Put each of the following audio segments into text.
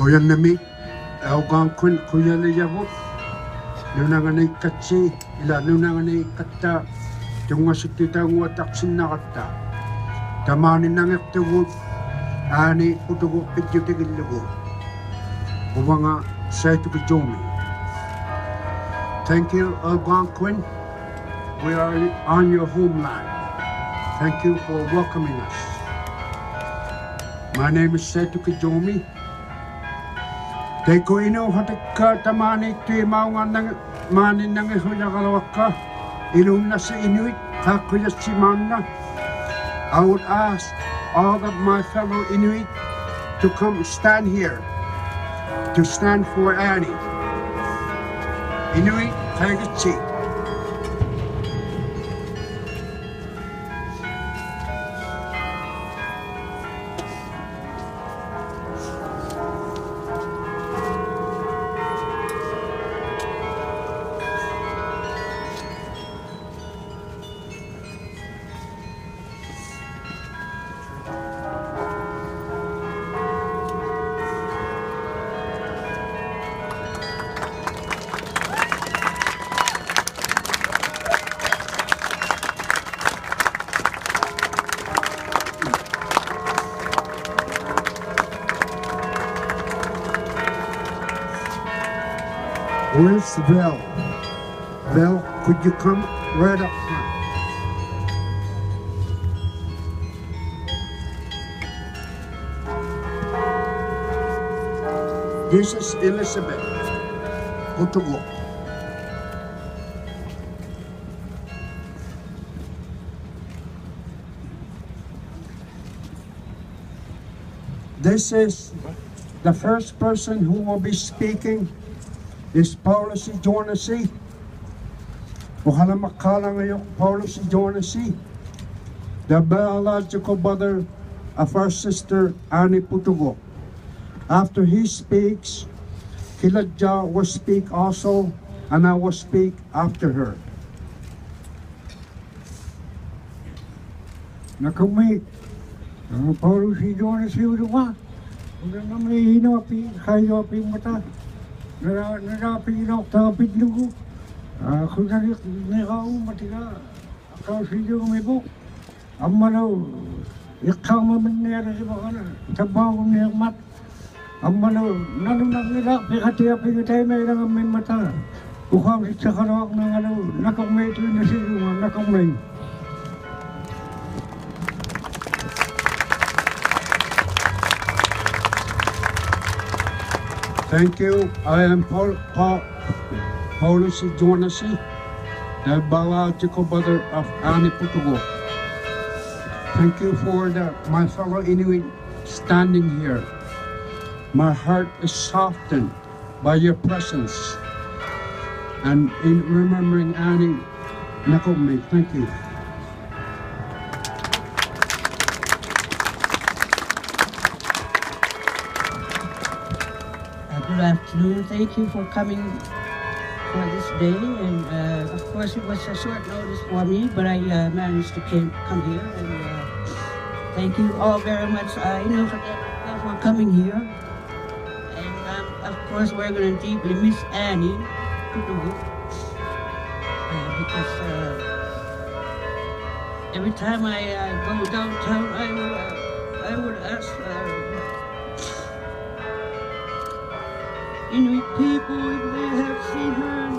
Koyan nami, augang kun koyan yavut. Nunangani katsi, ila nunangani katta, tunga sitita nguatak sinakatta. Tamani nangektugut, Annie Pootoogook pitjutigillugu. Ubanga saitukijomi. Thank you, Algonquin. We are on your homeland. Thank you for welcoming us. My name is Setuki Jomi. Te ko ino hatika tamani tui maunga mani nange huyagalawaka. Iluna sa Inuit, kakuya si Manna. I would ask all of my fellow Inuit to come stand here, to stand for Annie. Inuit, take a seat. Where's Vel? Vel, could you come right up front? This is Elizabeth Pootoogook. This is the first person who will be speaking. Is Parl Hill. Ohala makala ngayon Parl Hill, the biological brother of our sister Annie Pootoogook. After he speaks, Kiladja will speak also, and I will speak after her. Nakamay, Parl Hill udah udah namanya hinapi, kayo api mata. Narapin tapit lugo. Kung nakaw matiga, akaw siyo umibok. Amano, ikaw mamanera si bakana. Tabaw niya mat. Amano, nanunag nila, pikatiya pikatay na ilang may mata. Ukang sa karawak ng nakamay ito na siyo, nakamay. Thank you. I am Parl Hill, the biological brother of Annie Pootoogook. Thank you for my fellow Inuit standing here. My heart is softened by your presence and in remembering Annie Nakomi. Thank you. Good afternoon. Thank you for coming for this day. And of course, it was a short notice for me, but I managed to come here. And thank you all very much, for coming here. And of course, we're going to deeply miss Annie Pootoogook because every time I go downtown, I would ask. Inuit people, if they have seen her,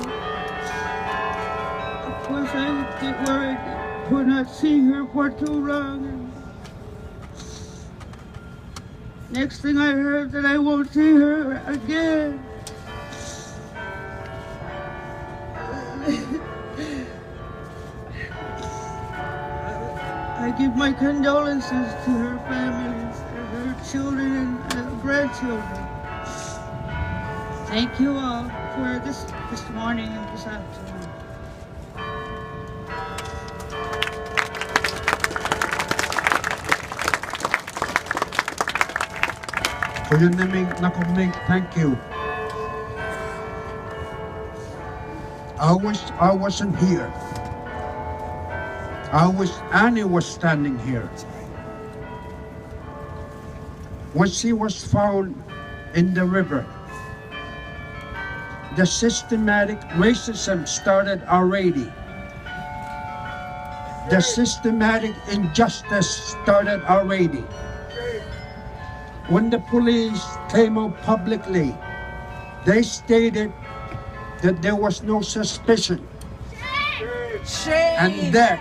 of course I would get worried for not seeing her for too long. And next thing I heard that I won't see her again. I give my condolences to her family, to her children and grandchildren. Thank you all for this morning and this afternoon. For your naming, Nakoming, thank you. I wish I wasn't here. I wish Annie was standing here. When she was found in the river. The systematic racism started already. The systematic injustice started already. When the police came out publicly, they stated that there was no suspicion and that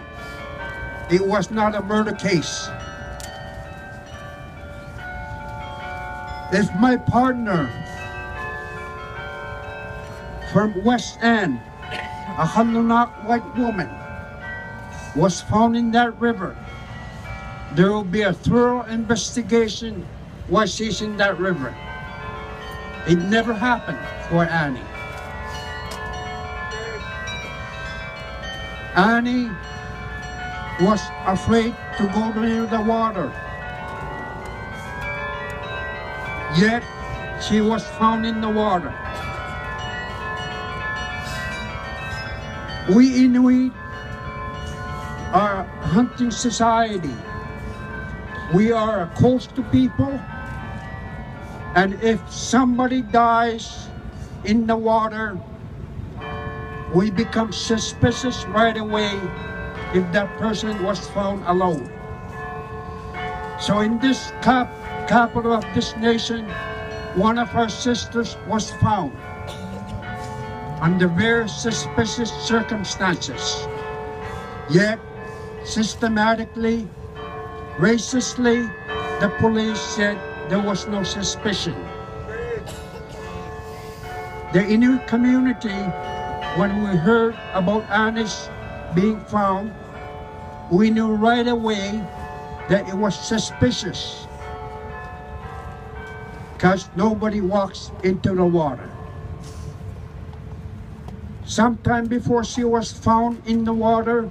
it was not a murder case. If my partner from West End, a Hanunak white woman, was found in that river, there will be a thorough investigation why she's in that river. It never happened for Annie. Annie was afraid to go near the water. Yet, she was found in the water. We Inuit are a hunting society. We are a coastal people, and if somebody dies in the water, we become suspicious right away if that person was found alone. So in this capital of this nation, one of our sisters was found under very suspicious circumstances. Yet, systematically, racistly, the police said there was no suspicion. The Inuit community, when we heard about Annie's being found, we knew right away that it was suspicious because nobody walks into the water. Sometime before she was found in the water,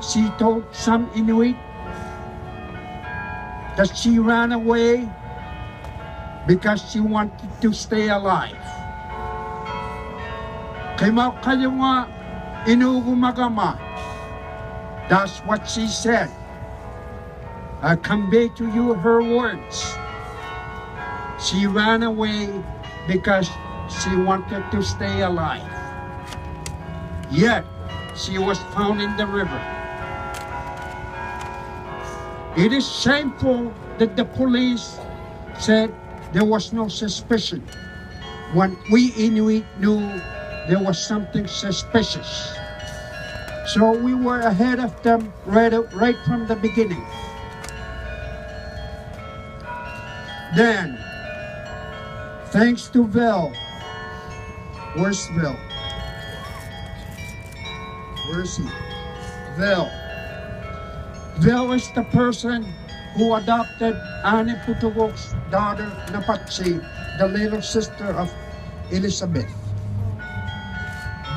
she told some Inuit that she ran away because she wanted to stay alive. Kaya kayo nga inugumagama. That's what she said. I convey to you her words. She ran away because she wanted to stay alive. Yet, she was found in the river. It is shameful that the police said there was no suspicion when we Inuit knew there was something suspicious. So we were ahead of them right from the beginning. Then, thanks to Vel. Where's Vel? Where is he? Vel. Vel is the person who adopted Annie Pootoogook's daughter, Napatsi, the little sister of Elizabeth.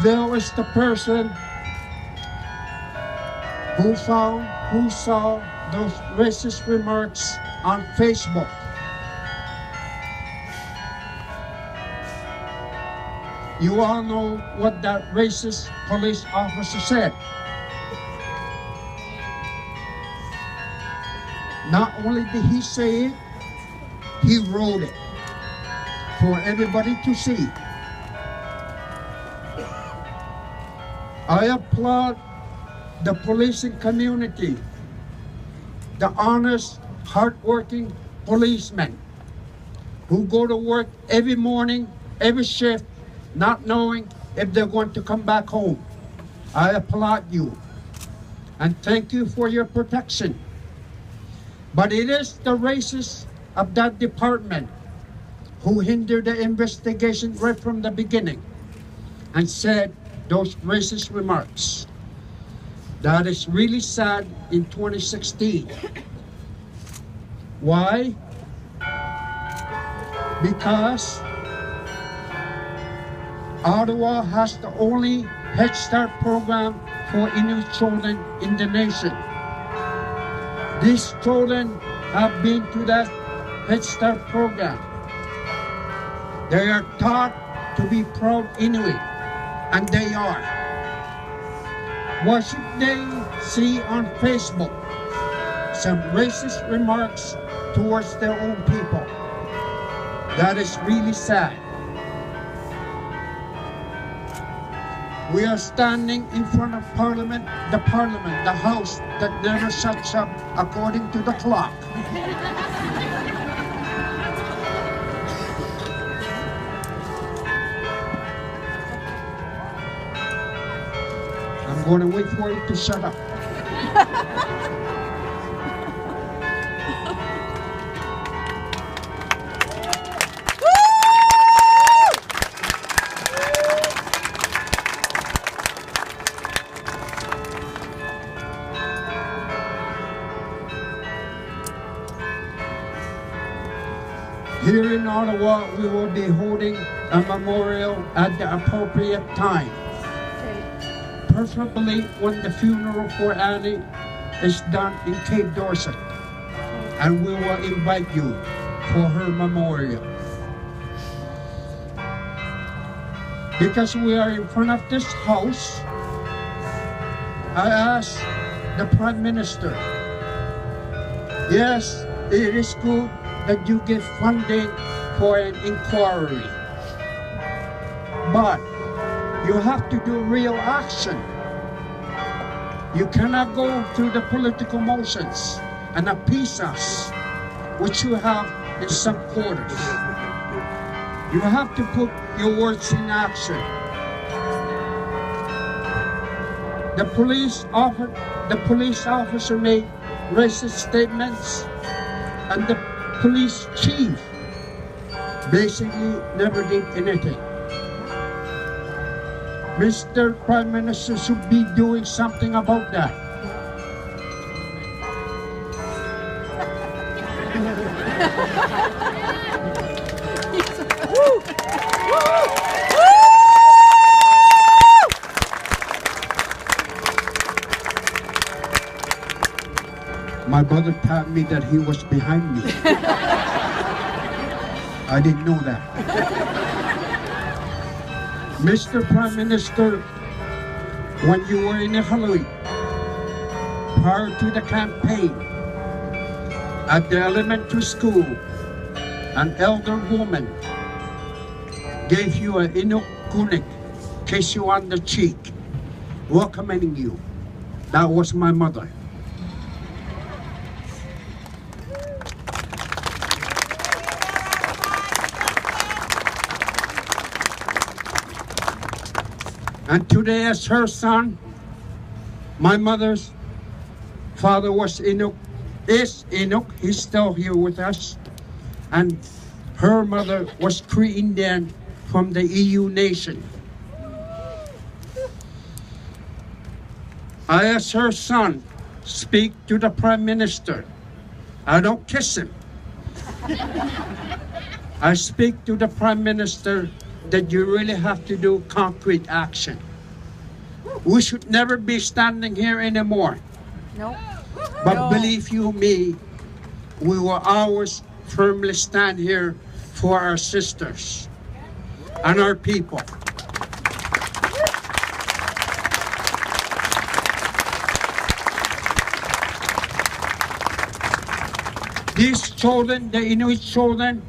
Vel is the person who saw those racist remarks on Facebook. You all know what that racist police officer said. Not only did he say it, he wrote it for everybody to see. I applaud the policing community, the honest, hardworking policemen who go to work every morning, every shift, not knowing if they're going to come back home. I applaud you and thank you for your protection. But it is the racists of that department who hindered the investigation right from the beginning and said those racist remarks. That is really sad in 2016. Why? Because Ottawa has the only Head Start program for Inuit children in the nation. These children have been to that Head Start program. They are taught to be proud Inuit, and they are. Why should they see on Facebook some racist remarks towards their own people? That is really sad. We are standing in front of Parliament, the house that never shuts up according to the clock. I'm going to wait for it to shut up. Here in Ottawa, we will be holding a memorial at the appropriate time. Preferably when the funeral for Annie is done in Cape Dorset. And we will invite you for her memorial. Because we are in front of this house, I asked the Prime Minister, yes, it is good that you give funding for an inquiry. But you have to do real action. You cannot go through the political motions and appease us, which you have in some quarters. You have to put your words in action. The police officer made racist statements, and the police chief basically never did anything. Mr. Prime Minister should be doing something about that. My brother told me that he was behind me. I didn't know that. Mr. Prime Minister, when you were in Italy, prior to the campaign, at the elementary school, an elder woman gave you an Inuk kunik, kiss you on the cheek, welcoming you. That was my mother. And today, as her son, my mother's father was Inuk, is Inuk, he's still here with us. And her mother was Cree Indian from the EU nation. I asked her son, speak to the Prime Minister. I don't kiss him. I speak to the Prime Minister that you really have to do concrete action. We should never be standing here anymore. No. But believe you me, we will always firmly stand here for our sisters and our people. These children, the Inuit children,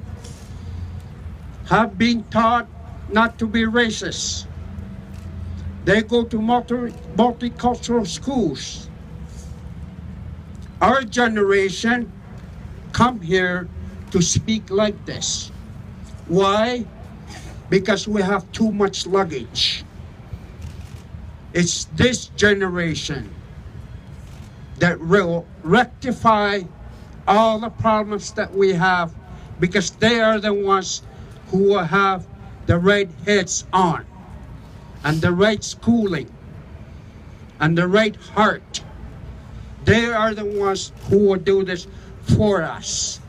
have been taught not to be racist. They go to multicultural schools. Our generation come here to speak like this. Why? Because we have too much luggage. It's this generation that will rectify all the problems that we have, because they are the ones who will have the right heads on, and the right schooling, and the right heart. They are the ones who will do this for us,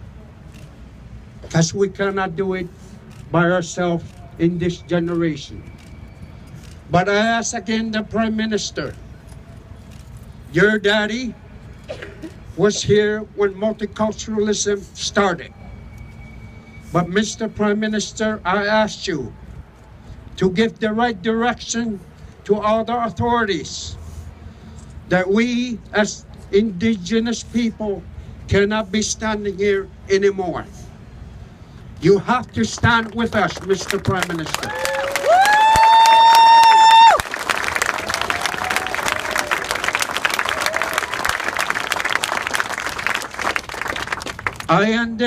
because we cannot do it by ourselves in this generation. But I ask again the Prime Minister, your daddy was here when multiculturalism started. But Mr. Prime Minister, I asked you to give the right direction to all the authorities that we as indigenous people cannot be standing here anymore. You have to stand with us, Mr. Prime Minister. I understand.